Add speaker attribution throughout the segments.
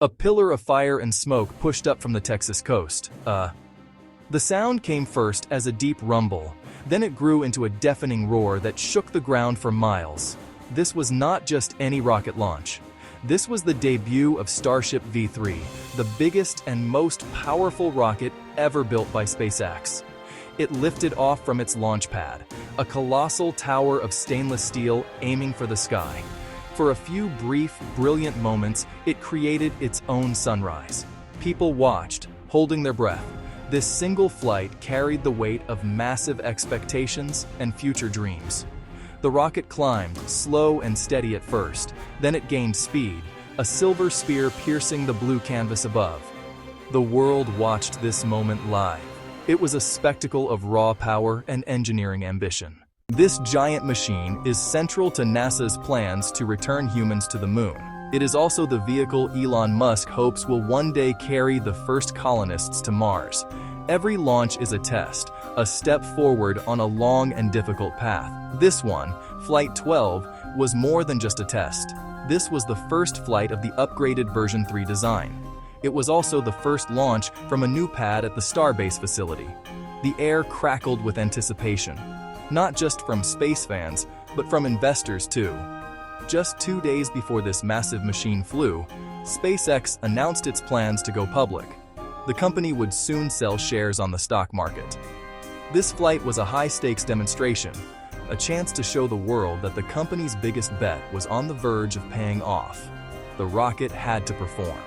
Speaker 1: A pillar of fire and smoke pushed up from the Texas coast. The sound came first as a deep rumble, then it grew into a deafening roar that shook the ground for miles. This was not just any rocket launch. This was the debut of Starship V3, the biggest and most powerful rocket ever built by SpaceX. It lifted off from its launch pad, a colossal tower of stainless steel aiming for the sky. For a few brief, brilliant moments, it created its own sunrise. People watched, holding their breath. This single flight carried the weight of massive expectations and future dreams. The rocket climbed, slow and steady at first, then it gained speed, a silver spear piercing the blue canvas above. The world watched this moment live. It was a spectacle of raw power and engineering ambition. This giant machine is central to NASA's plans to return humans to the moon. It is also the vehicle Elon Musk hopes will one day carry the first colonists to Mars. Every launch is a test, a step forward on a long and difficult path. This one, Flight 12, was more than just a test. This was the first flight of the upgraded version 3 design. It was also the first launch from a new pad at the Starbase facility. The air crackled with anticipation, not just from space fans, but from investors too. Just 2 days before this massive machine flew, SpaceX announced its plans to go public. The company would soon sell shares on the stock market. This flight was a high-stakes demonstration, a chance to show the world that the company's biggest bet was on the verge of paying off. The rocket had to perform.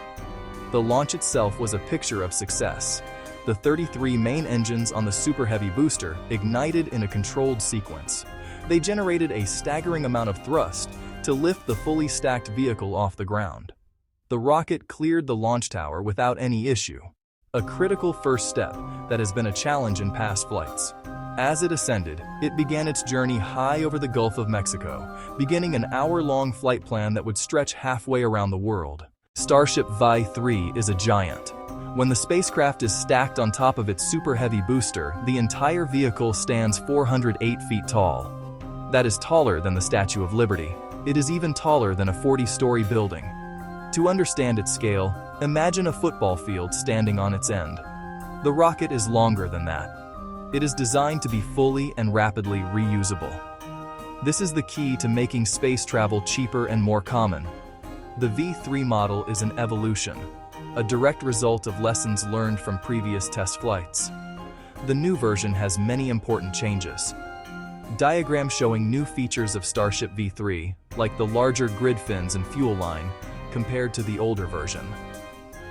Speaker 1: The launch itself was a picture of success. The 33 main engines on the Super Heavy booster ignited in a controlled sequence. They generated a staggering amount of thrust to lift the fully stacked vehicle off the ground. The rocket cleared the launch tower without any issue, a critical first step that has been a challenge in past flights. As it ascended, it began its journey high over the Gulf of Mexico, beginning an hour-long flight plan that would stretch halfway around the world. Starship V3 is a giant. When the spacecraft is stacked on top of its Super Heavy booster, the entire vehicle stands 408 feet tall. That is taller than the Statue of Liberty. It is even taller than a 40-story building. To understand its scale, imagine a football field standing on its end. The rocket is longer than that. It is designed to be fully and rapidly reusable. This is the key to making space travel cheaper and more common. The V3 model is an evolution, a direct result of lessons learned from previous test flights. The new version has many important changes. Diagram showing new features of Starship V3, like the larger grid fins and fuel line, compared to the older version.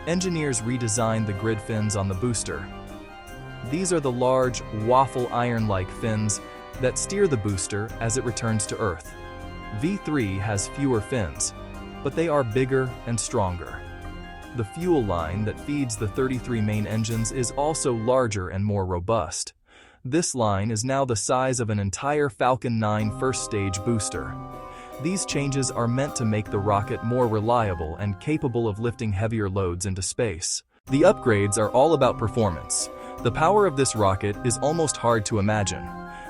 Speaker 1: Engineers redesigned the grid fins on the booster. These are the large, waffle iron-like fins that steer the booster as it returns to Earth. V3 has fewer fins, but they are bigger and stronger. The fuel line that feeds the 33 main engines is also larger and more robust. This line is now the size of an entire Falcon 9 first-stage booster. These changes are meant to make the rocket more reliable and capable of lifting heavier loads into space. The upgrades are all about performance. The power of this rocket is almost hard to imagine.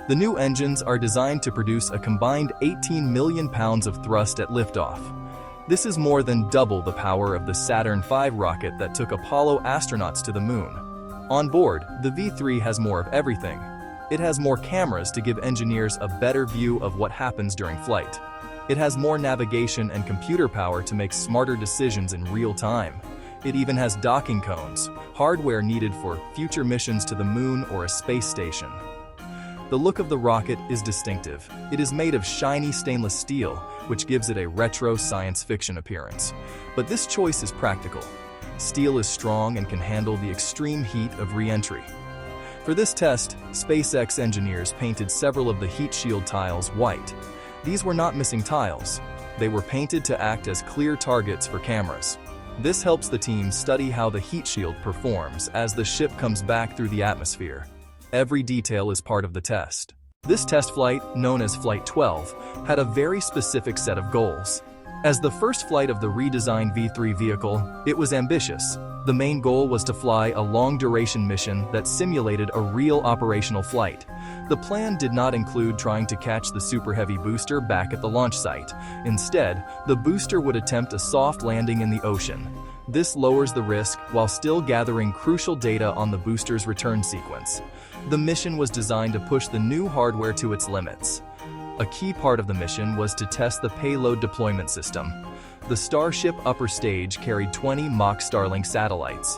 Speaker 1: The new engines are designed to produce a combined 18 million pounds of thrust at liftoff. This is more than double the power of the Saturn V rocket that took Apollo astronauts to the moon. On board, the V3 has more of everything. It has more cameras to give engineers a better view of what happens during flight. It has more navigation and computer power to make smarter decisions in real time. It even has docking cones, hardware needed for future missions to the moon or a space station. The look of the rocket is distinctive. It is made of shiny stainless steel, which gives it a retro science fiction appearance. But this choice is practical. Steel is strong and can handle the extreme heat of re-entry. For this test, SpaceX engineers painted several of the heat shield tiles white. These were not missing tiles. They were painted to act as clear targets for cameras. This helps the team study how the heat shield performs as the ship comes back through the atmosphere. Every detail is part of the test. This test flight, known as Flight 12, had a very specific set of goals. As the first flight of the redesigned V-3 vehicle, it was ambitious. The main goal was to fly a long-duration mission that simulated a real operational flight. The plan did not include trying to catch the Super Heavy booster back at the launch site. Instead, the booster would attempt a soft landing in the ocean. This lowers the risk while still gathering crucial data on the booster's return sequence. The mission was designed to push the new hardware to its limits. A key part of the mission was to test the payload deployment system. The Starship upper stage carried 20 mock Starlink satellites.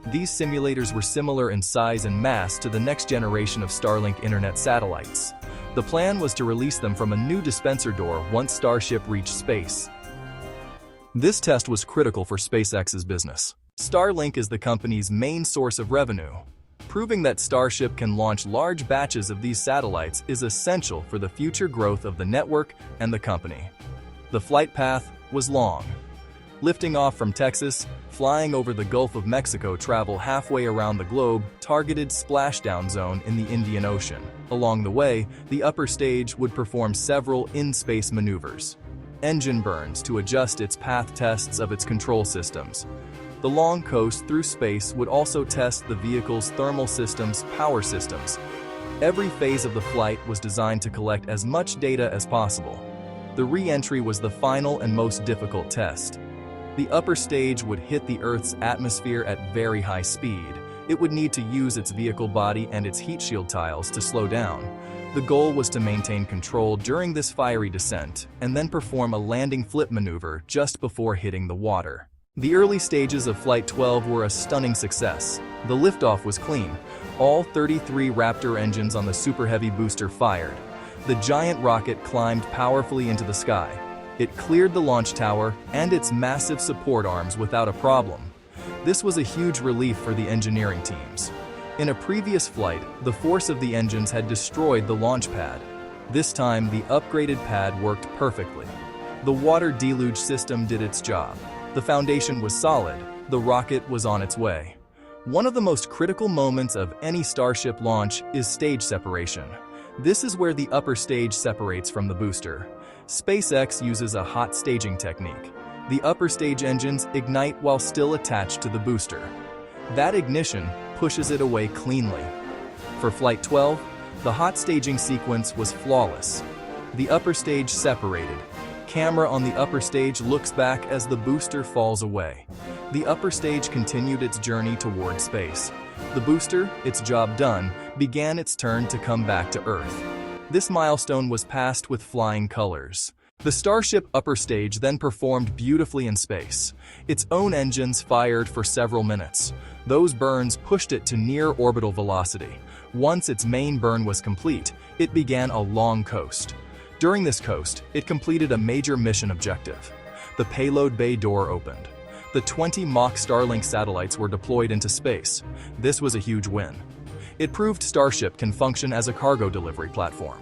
Speaker 1: These simulators were similar in size and mass to the next generation of Starlink internet satellites. The plan was to release them from a new dispenser door once Starship reached space. This test was critical for SpaceX's business. Starlink is the company's main source of revenue. Proving that Starship can launch large batches of these satellites is essential for the future growth of the network and the company. The flight path was long. Lifting off from Texas, flying over the Gulf of Mexico, travel halfway around the globe, targeted splashdown zone in the Indian Ocean. Along the way, the upper stage would perform several in-space maneuvers. Engine burns to adjust its path, tests of its control systems. The long coast through space would also test the vehicle's thermal systems, power systems. Every phase of the flight was designed to collect as much data as possible. The re-entry was the final and most difficult test. The upper stage would hit the Earth's atmosphere at very high speed. It would need to use its vehicle body and its heat shield tiles to slow down. The goal was to maintain control during this fiery descent and then perform a landing flip maneuver just before hitting the water. The early stages of Flight 12 were a stunning success. The liftoff was clean. All 33 Raptor engines on the Super Heavy booster fired. The giant rocket climbed powerfully into the sky. It cleared the launch tower and its massive support arms without a problem. This was a huge relief for the engineering teams. In a previous flight, the force of the engines had destroyed the launch pad. This time, the upgraded pad worked perfectly. The water deluge system did its job. The foundation was solid. The rocket was on its way. One of the most critical moments of any Starship launch is stage separation. This is where the upper stage separates from the booster. SpaceX uses a hot staging technique. The upper stage engines ignite while still attached to the booster. That ignition pushes it away cleanly. For Flight 12, the hot staging sequence was flawless. The upper stage separated. Camera on the upper stage looks back as the booster falls away. The upper stage continued its journey toward space. The booster, its job done, began its turn to come back to Earth. This milestone was passed with flying colors. The Starship upper stage then performed beautifully in space. Its own engines fired for several minutes. Those burns pushed it to near orbital velocity. Once its main burn was complete, it began a long coast. During this coast, it completed a major mission objective. The payload bay door opened. The 20 mock Starlink satellites were deployed into space. This was a huge win. It proved Starship can function as a cargo delivery platform.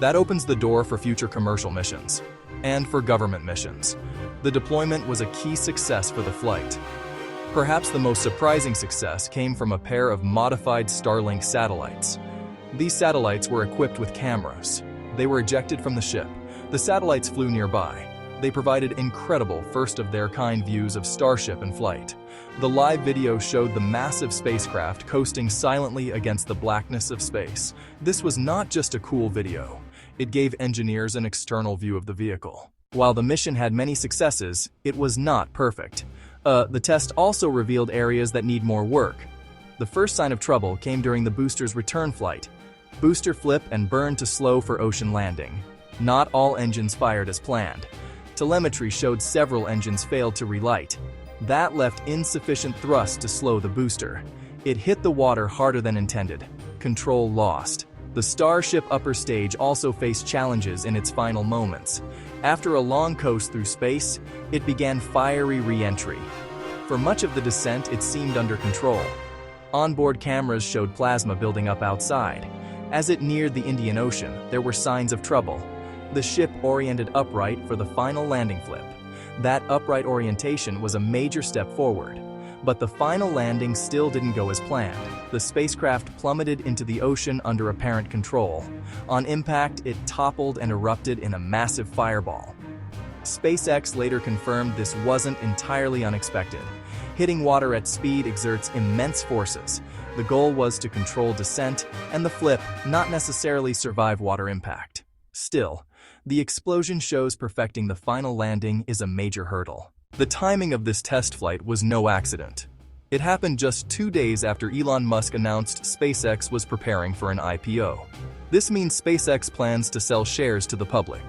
Speaker 1: That opens the door for future commercial missions and for government missions. The deployment was a key success for the flight. Perhaps the most surprising success came from a pair of modified Starlink satellites. These satellites were equipped with cameras. They were ejected from the ship. The satellites flew nearby. They provided incredible first-of-their-kind views of Starship in flight. The live video showed the massive spacecraft coasting silently against the blackness of space. This was not just a cool video. It gave engineers an external view of the vehicle. While the mission had many successes, it was not perfect. The test also revealed areas that need more work. The first sign of trouble came during the booster's return flight. Booster flip and burn to slow for ocean landing. Not all engines fired as planned. Telemetry showed several engines failed to relight. That left insufficient thrust to slow the booster. It hit the water harder than intended. Control lost. The Starship upper stage also faced challenges in its final moments. After a long coast through space, it began fiery re-entry. For much of the descent, it seemed under control. Onboard cameras showed plasma building up outside. As it neared the Indian Ocean, there were signs of trouble. The ship oriented upright for the final landing flip. That upright orientation was a major step forward. But the final landing still didn't go as planned. The spacecraft plummeted into the ocean under apparent control. On impact, it toppled and erupted in a massive fireball. SpaceX later confirmed this wasn't entirely unexpected. Hitting water at speed exerts immense forces. The goal was to control descent and the flip, not necessarily survive water impact. Still, the explosion shows perfecting the final landing is a major hurdle. The timing of this test flight was no accident. It happened just 2 days after Elon Musk announced SpaceX was preparing for an IPO. This means SpaceX plans to sell shares to the public.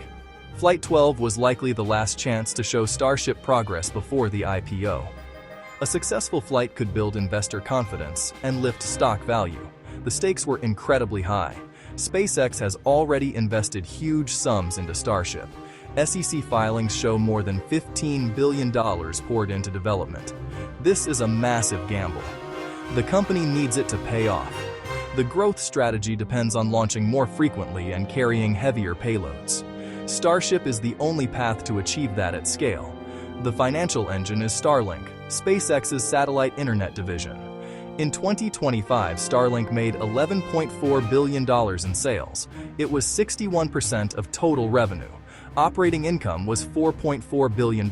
Speaker 1: Flight 12 was likely the last chance to show Starship progress before the IPO. A successful flight could build investor confidence and lift stock value. The stakes were incredibly high. SpaceX has already invested huge sums into Starship. SEC filings show more than $15 billion poured into development. This is a massive gamble. The company needs it to pay off. The growth strategy depends on launching more frequently and carrying heavier payloads. Starship is the only path to achieve that at scale. The financial engine is Starlink, SpaceX's satellite internet division. In 2025, Starlink made $11.4 billion in sales. It was 61% of total revenue. Operating income was $4.4 billion.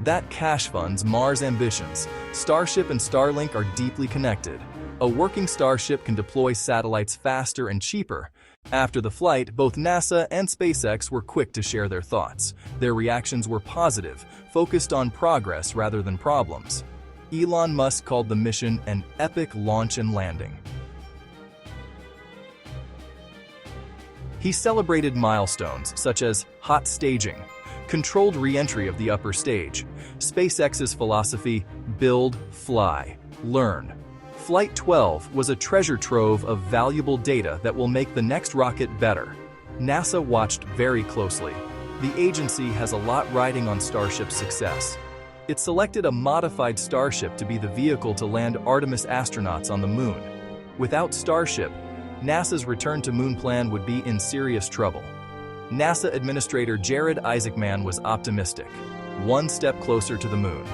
Speaker 1: That cash funds Mars ambitions. Starship and Starlink are deeply connected. A working Starship can deploy satellites faster and cheaper. After the flight, both NASA and SpaceX were quick to share their thoughts. Their reactions were positive, focused on progress rather than problems. Elon Musk called the mission an epic launch and landing. He celebrated milestones such as hot staging, controlled re-entry of the upper stage, SpaceX's philosophy, build, fly, learn. Flight 12 was a treasure trove of valuable data that will make the next rocket better. NASA watched very closely. The agency has a lot riding on Starship's success. It selected a modified Starship to be the vehicle to land Artemis astronauts on the Moon. Without Starship, NASA's return to Moon plan would be in serious trouble. NASA Administrator Jared Isaacman was optimistic. One step closer to the Moon.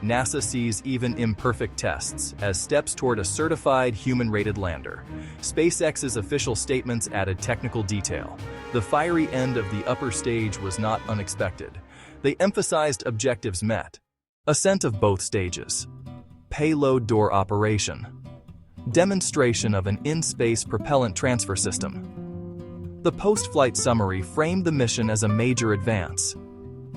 Speaker 1: NASA sees even imperfect tests as steps toward a certified human-rated lander. SpaceX's official statements added technical detail. The fiery end of the upper stage was not unexpected. They emphasized objectives met. Ascent of both stages. Payload door operation. Demonstration of an in-space propellant transfer system. The post-flight summary framed the mission as a major advance.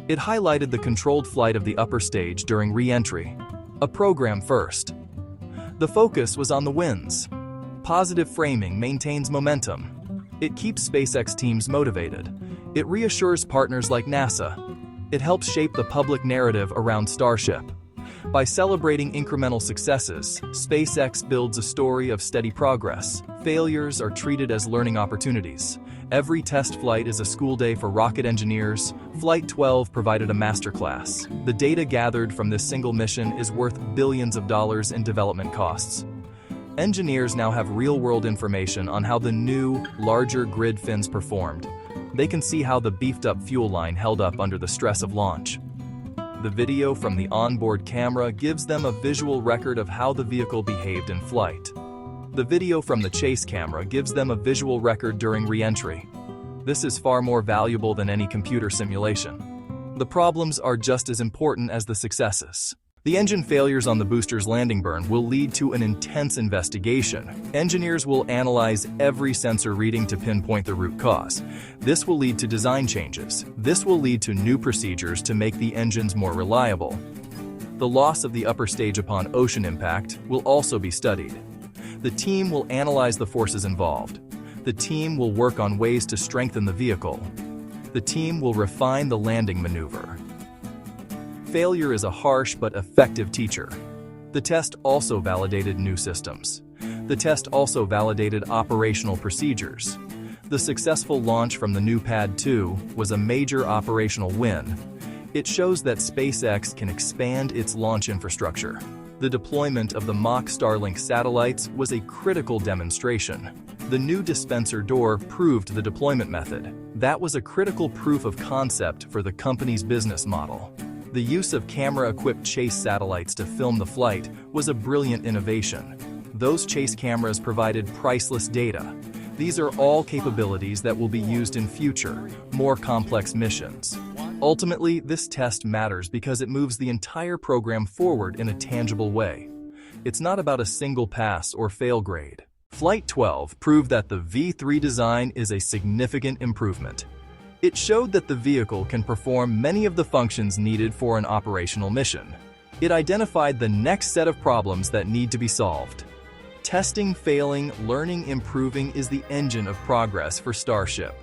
Speaker 1: It highlighted the controlled flight of the upper stage during re-entry, a program first. The focus was on the wins. Positive framing maintains momentum. It keeps SpaceX teams motivated. It reassures partners like NASA. It helps shape the public narrative around Starship. By celebrating incremental successes, SpaceX builds a story of steady progress. Failures are treated as learning opportunities. Every test flight is a school day for rocket engineers. Flight 12 provided a masterclass. The data gathered from this single mission is worth billions of dollars in development costs. Engineers now have real-world information on how the new, larger grid fins performed. They can see how the beefed-up fuel line held up under the stress of launch. The video from the onboard camera gives them a visual record of how the vehicle behaved in flight. The video from the chase camera gives them a visual record during re-entry. This is far more valuable than any computer simulation. The problems are just as important as the successes. The engine failures on the booster's landing burn will lead to an intense investigation. Engineers will analyze every sensor reading to pinpoint the root cause. This will lead to design changes. This will lead to new procedures to make the engines more reliable. The loss of the upper stage upon ocean impact will also be studied. The team will analyze the forces involved. The team will work on ways to strengthen the vehicle. The team will refine the landing maneuver. Failure is a harsh but effective teacher. The test also validated new systems. The test also validated operational procedures. The successful launch from the new Pad 2 was a major operational win. It shows that SpaceX can expand its launch infrastructure. The deployment of the mock Starlink satellites was a critical demonstration. The new dispenser door proved the deployment method. That was a critical proof of concept for the company's business model. The use of camera-equipped chase satellites to film the flight was a brilliant innovation. Those chase cameras provided priceless data. These are all capabilities that will be used in future, more complex missions. Ultimately, this test matters because it moves the entire program forward in a tangible way. It's not about a single pass or fail grade. Flight 12 proved that the V3 design is a significant improvement. It showed that the vehicle can perform many of the functions needed for an operational mission. It identified the next set of problems that need to be solved. Testing, failing, learning, improving is the engine of progress for Starship.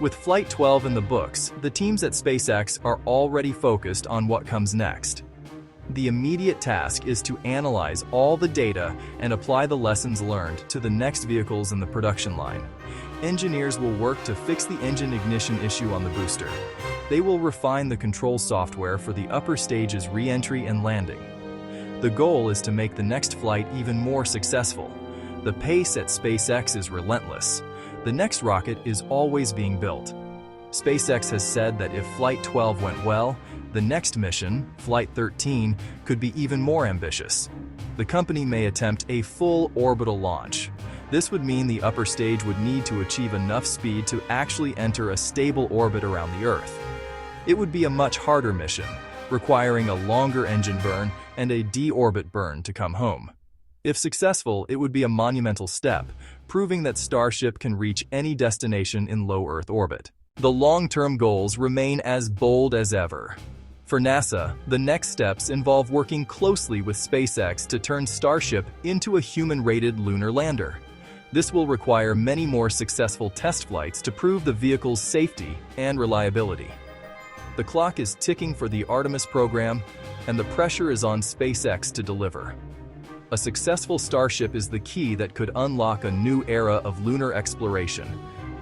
Speaker 1: With Flight 12 in the books, the teams at SpaceX are already focused on what comes next. The immediate task is to analyze all the data and apply the lessons learned to the next vehicles in the production line. Engineers will work to fix the engine ignition issue on the booster. They will refine the control software for the upper stage's re-entry and landing. The goal is to make the next flight even more successful. The pace at SpaceX is relentless. The next rocket is always being built. SpaceX has said that if Flight 12 went well, the next mission, Flight 13, could be even more ambitious. The company may attempt a full orbital launch. This would mean the upper stage would need to achieve enough speed to actually enter a stable orbit around the Earth. It would be a much harder mission, requiring a longer engine burn and a deorbit burn to come home. If successful, it would be a monumental step, proving that Starship can reach any destination in low Earth orbit. The long-term goals remain as bold as ever. For NASA, the next steps involve working closely with SpaceX to turn Starship into a human-rated lunar lander. This will require many more successful test flights to prove the vehicle's safety and reliability. The clock is ticking for the Artemis program, and the pressure is on SpaceX to deliver. A successful Starship is the key that could unlock a new era of lunar exploration,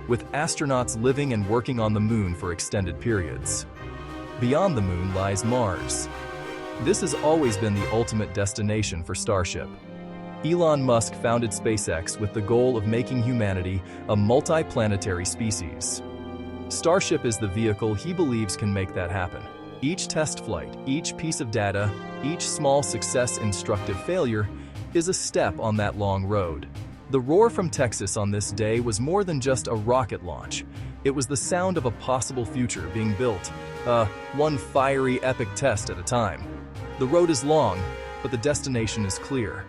Speaker 1: with astronauts living and working on the moon for extended periods. Beyond the moon lies Mars. This has always been the ultimate destination for Starship. Elon Musk founded SpaceX with the goal of making humanity a multi-planetary species. Starship is the vehicle he believes can make that happen. Each test flight, each piece of data, each small success, instructive failure is a step on that long road. The roar from Texas on this day was more than just a rocket launch. It was the sound of a possible future being built, one fiery, epic test at a time. The road is long, but the destination is clear.